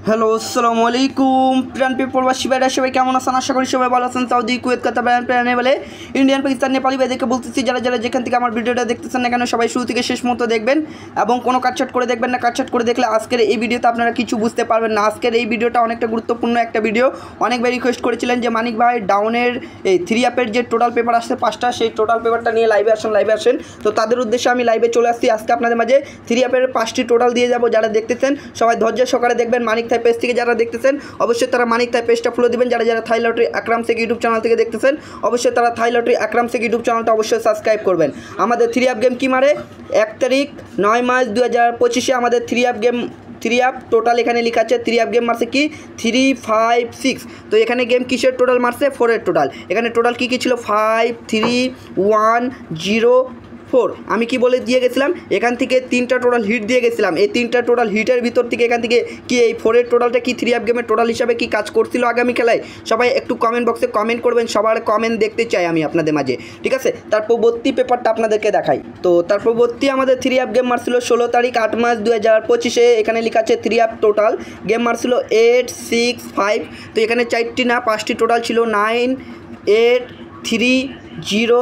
Hello আসসালামু আলাইকুম প্রাণপ্রিয় প্রবাসী ভাইরা সবাই কেমন আছেন? আশা করি সবাই ভালো আছেন। সৌদি, কুয়েত, কাতার, প্রাণে বলে ইন্ডিয়ান, পাকিস্তান, নেপালি ভাইদেরকে বলতেছি যারা যারা যেখান থেকে আমার ভিডিওটা দেখতেছেন না কেন সবাই শুরু থেকে শেষ মতো দেখবেন এবং কোনো কাটছাট করে দেখবেন না। কাটছাট করে দেখলে আজকের এই ভিডিওতে আপনারা কিছু বুঝতে পারবেন না। আজকের এই ভিডিওটা অনেকটা গুরুত্বপূর্ণ একটা ভিডিও। অনেকবার রিকোয়েস্ট করেছিলেন যে মানিক ভাই ডাউনের এই 3 অ্যাপের যে টোটাল পেপার আসছে 5টা, সেই টোটাল পেপারটা নিয়ে লাইভে আসেন। তো তাদের উদ্দেশ্যে আমি লাইভে চলে আসছি। আজকে আপনাদের মাঝে 3 অ্যাপের 5টি টোটাল দিয়ে যাব। যারা দেখতেছেন সবাই ধৈর্য সহকারে দেখবেন। মানিক থাই পেজ থেকে যারা দেখতেছেন অবশ্যই তারা মানিক থাই পেজটা ফলো দিবেন। যারা যারা থাই লটারি আকরাম শেখ ইউটিউব চ্যানেল থেকে দেখতেছেন অবশ্যই তারা থাই লটারি আকরাম শেখ ইউটিউব চ্যানেলটা অবশ্যই সাবস্ক্রাইব করবেন। আমাদের 3 অ্যাপ গেম কি মারে 1 তারিখ 9 মার্চ 2025 আমাদের 3 অ্যাপ গেম 3 অ্যাপ টোটাল এখানে লেখা আছে 3 অ্যাপ গেম মারছে কি 3, 5, 6। তো এখানে গেম কিসের টোটাল মারছে 4-এর টোটাল। এখানে টোটাল কী ছিল 5, 3, 1, 0, 4। আমি কি বলে দিয়ে গেছিলাম এখান থেকে 3টা টোটাল হিট দিয়ে গেছিলাম। এই 3টা টোটাল হিটের ভিতর থেকে এখান থেকে কি এই 4-এর টোটালটা কি 3 অ্যাপ গেমের টোটাল হিসাবে কি কাজ করছিল আগামী খেলায়? সবাই একটু কমেন্ট বক্সে কমেন্ট করবেন। সবার কমেন্ট দেখতে চাই আমি আপনাদের মাঝে, ঠিক আছে? তার পরবর্তী পেপারটা আপনাদেরকে দেখাই। তো তার পরবর্তী আমাদের 3 অ্যাপ গেম মারছিল 16 তারিখ 8 মার্চ 2025। এখানে লেখা আছে 3 অ্যাপ টোটাল গেম মারছিল 8, 6, 5। তো এখানে 4টি না 5টি টোটাল ছিল 9, 8, 3, 0,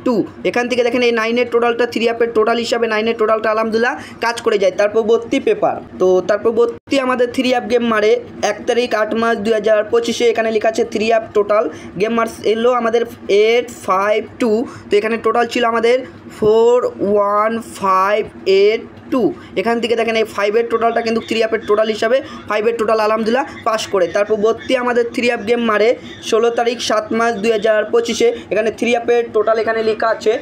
2। এখান থেকে দেখেন এই 9-এর টোটালটা 3 অ্যাপের টোটাল হিসাবে 9-এর টোটালটা আলহামদুলিল্লাহ কাজ করে যায়। তার পরবর্তী পেপার তো তার পরবর্তী আমাদের 3 অ্যাপ গেম মারে 1 তারিখ 8 মার্চ 2025। এখানে লেখা আছে 3 অ্যাপ টোটাল গেম মার্স এলো আমাদের 8, 5, 2। তো এখানে টোটাল ছিল আমাদের 4, 1, 5, 8, 2। এখান থেকে দেখেন এই 5-এর টোটালটা কিন্তু 3 অ্যাপের টোটাল হিসাবে 5-এর টোটাল আলহামদুলিল্লাহ পাস করে। তারপর পরবর্তী আমাদের 3 অ্যাপ গেম মারে 16 তারিখ 7 মার্চ 2025। এখানে 3 অ্যাপের টোটাল এখানে লেখা আছে।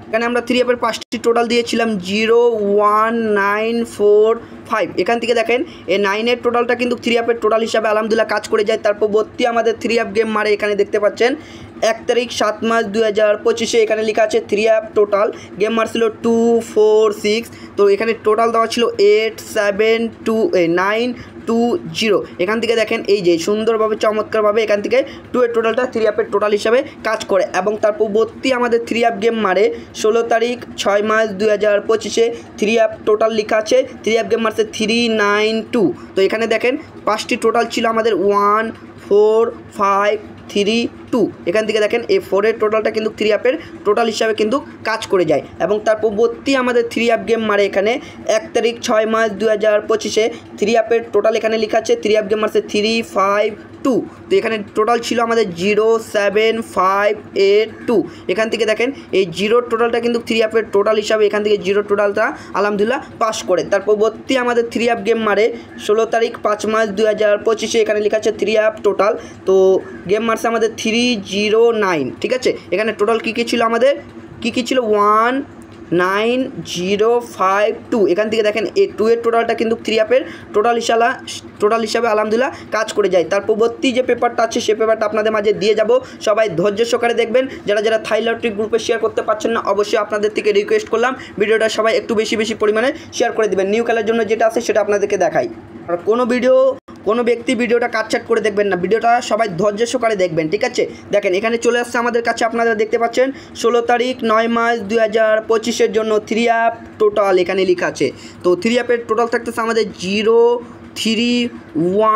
এখানে আমরা 3 অ্যাপের 5টি টোটাল দিয়েছিলাম 0, 1, 9, 4, 5। এখান থেকে দেখেন এই 9-এর টোটালটা কিন্তু 3 অ্যাপের টোটাল হিসাবে আলহামদুলিল্লাহ কাজ করে যায়। তারপর পরবর্তী আমাদের 3 অ্যাপ গেম মারে এখানে দেখতে পাচ্ছেন 1 তারিখ 7 মার্চ 2025। এখানে লেখা আছে 3 অ্যাপ টোটাল গেম মারছিল 2, 4, 6। তো এখানে টোটাল দেওয়া ছিল 8, 7, 2, 9, 2, 0। এখান থেকে দেখেন এই যে সুন্দরভাবে চমৎকারভাবে এখান থেকে 2-এর টোটালটা 3 অ্যাপের টোটাল হিসাবে কাজ করে। এবং তার পরবর্তী আমাদের 3 অ্যাপ গেম মারে 16 তারিখ 6 মার্চ 2025। 3 অ্যাপ টোটাল লেখা আছে 3 অ্যাপ গেম মারছে 3, 9, 2। তো এখানে দেখেন 5টি টোটাল ছিল আমাদের 1, 4, 5, 3, 2। এখান থেকে দেখেন এই 4-এর টোটালটা কিন্তু 3 অ্যাপের টোটাল হিসাবে কিন্তু কাজ করে যায়। এবং তার পরবর্তী আমাদের 3 অ্যাপ গেম মারে এখানে 1 তারিখ 6 মার্চ 2025। 3 অ্যাপের টোটাল এখানে লেখা আছে 3 অ্যাপ গেম মারছে 3, 5, 2। তো এখানে টোটাল ছিল আমাদের 0, 7, 5, 8, 2। এখান থেকে দেখেন এই 0-র টোটালটা কিন্তু 3 অ্যাপের টোটাল হিসাবে এখান থেকে 0 টোটালটা আলহামদুলিল্লাহ পাস করে। তার পরবর্তী আমাদের 3 অ্যাপ গেম মারে 16 তারিখ 5 মার্চ 2025। এখানে লেখা আছে 3 অ্যাপ টোটাল। তো গেম মারছে আমাদের 3, 0, 9, ঠিক আছে? এখানে টোটাল কী ছিল আমাদের কী ছিল 1, 9, 0, 5, 2। এখান থেকে দেখেন এই 2-এর টোটালটা কিন্তু 3 অ্যাপের টোটাল হিসাবে আলহামদুলিল্লাহ কাজ করে যায়। তার পরবর্তী যে পেপারটা আছে সে পেপারটা আপনাদের মাঝে দিয়ে যাব। সবাই ধৈর্য সহকারে দেখবেন। যারা যারা থাই লটারি গ্রুপে শেয়ার করতে পারছেন না অবশ্যই আপনাদের থেকে রিকোয়েস্ট করলাম ভিডিওটা সবাই একটু বেশি পরিমাণে শেয়ার করে দেবেন। নিউ খেলার জন্য যেটা আছে সেটা আপনাদেরকে দেখাই। আর কোনো ব্যক্তি ভিডিওটা কাটছাট করে দেখবেন না, ভিডিওটা সবাই ধৈর্য সহকারে দেখবেন, ঠিক আছে? দেখেন এখানে চলে আসছে আমাদের কাছে, আপনারা দেখতে পাচ্ছেন 16 তারিখ 9 মার্চ 2025-এর জন্য 3 অ্যাপ টোটাল এখানে লেখা আছে। তো 3 অ্যাপের টোটাল থাকতেছে আমাদের 0, 3,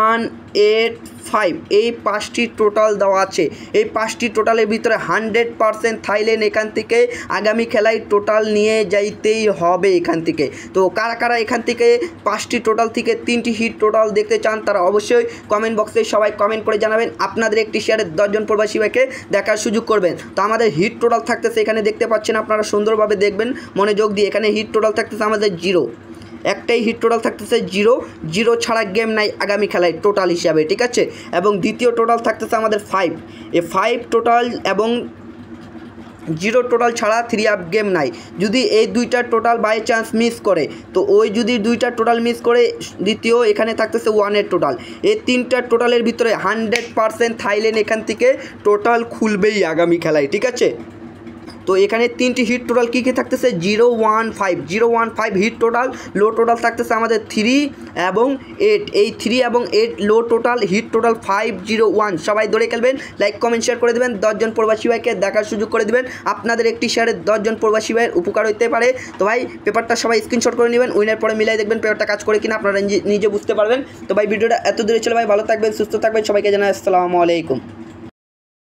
1, 8, 5। এই 5টি টোটাল দেওয়া আছে। এই 5টি টোটালের ভিতরে 100% থাইল্যান্ড এখান থেকে আগামী খেলায় টোটাল নিয়ে যাইতেই হবে এখান থেকে। তো কারা কারা এখান থেকে 5টি টোটাল থেকে 3টি হিট টোটাল দেখতে চান তারা অবশ্যই কমেন্ট বক্সে সবাই কমেন্ট করে জানাবেন। আপনাদের একটি শেয়ারে 10 জন প্রবাসী ভাইকে দেখার সুযোগ করবেন। তো আমাদের হিট টোটাল থাকতেছে এখানে দেখতে পাচ্ছেন, আপনারা সুন্দরভাবে দেখবেন মনোযোগ দিয়ে। এখানে হিট টোটাল থাকতেছে আমাদের 0, একটাই হিট টোটাল থাকতেছে 0 ছাড়া গেম নাই আগামী খেলায় টোটাল হিসাবে, ঠিক আছে? এবং দ্বিতীয় টোটাল থাকতেছে আমাদের 5। এই 5 টোটাল এবং 0 টোটাল ছাড়া 3 অ্যাপ গেম নাই। যদি এই 2টা টোটাল বাই চান্স মিস করে তো ওই যদি 2টা টোটাল মিস করে দ্বিতীয় এখানে থাকতেছে 1-এর টোটাল। এই 3টা টোটালের ভিতরে 100% থাইল্যান্ড এখান থেকে টোটাল খুলবেই আগামী খেলায়, ঠিক আছে? তো এখানে 3টি হিট টোটাল কী কী থাকতেছে 015 হিট টোটাল, লো টোটাল থাকতেছে আমাদের 3 এবং 8, এই 3 এবং 8 লো টোটাল, হিট টোটাল 501। সবাই ধরে খেলবেন, লাইক কমেন্ট শেয়ার করে দেবেন, 10 জন প্রবাসী ভাইকে দেখার সুযোগ করে দেবেন। আপনাদের একটি শেয়ারে 10 জন প্রবাসী ভাইয়ের উপকার হতে পারে। তো ভাই পেপারটা সবাই স্ক্রিনশট করে নেবেন, উইনার পরে মিলাই দেখবেন পেপারটা কাজ করে কিনা, আপনারা নিজে বুঝতে পারবেন। তো ভাই ভিডিওটা এত দূরে ছিল ভাই, ভালো থাকবেন, সুস্থ থাকবেন, সবাইকে জানাই আসসালামু আলাইকুম।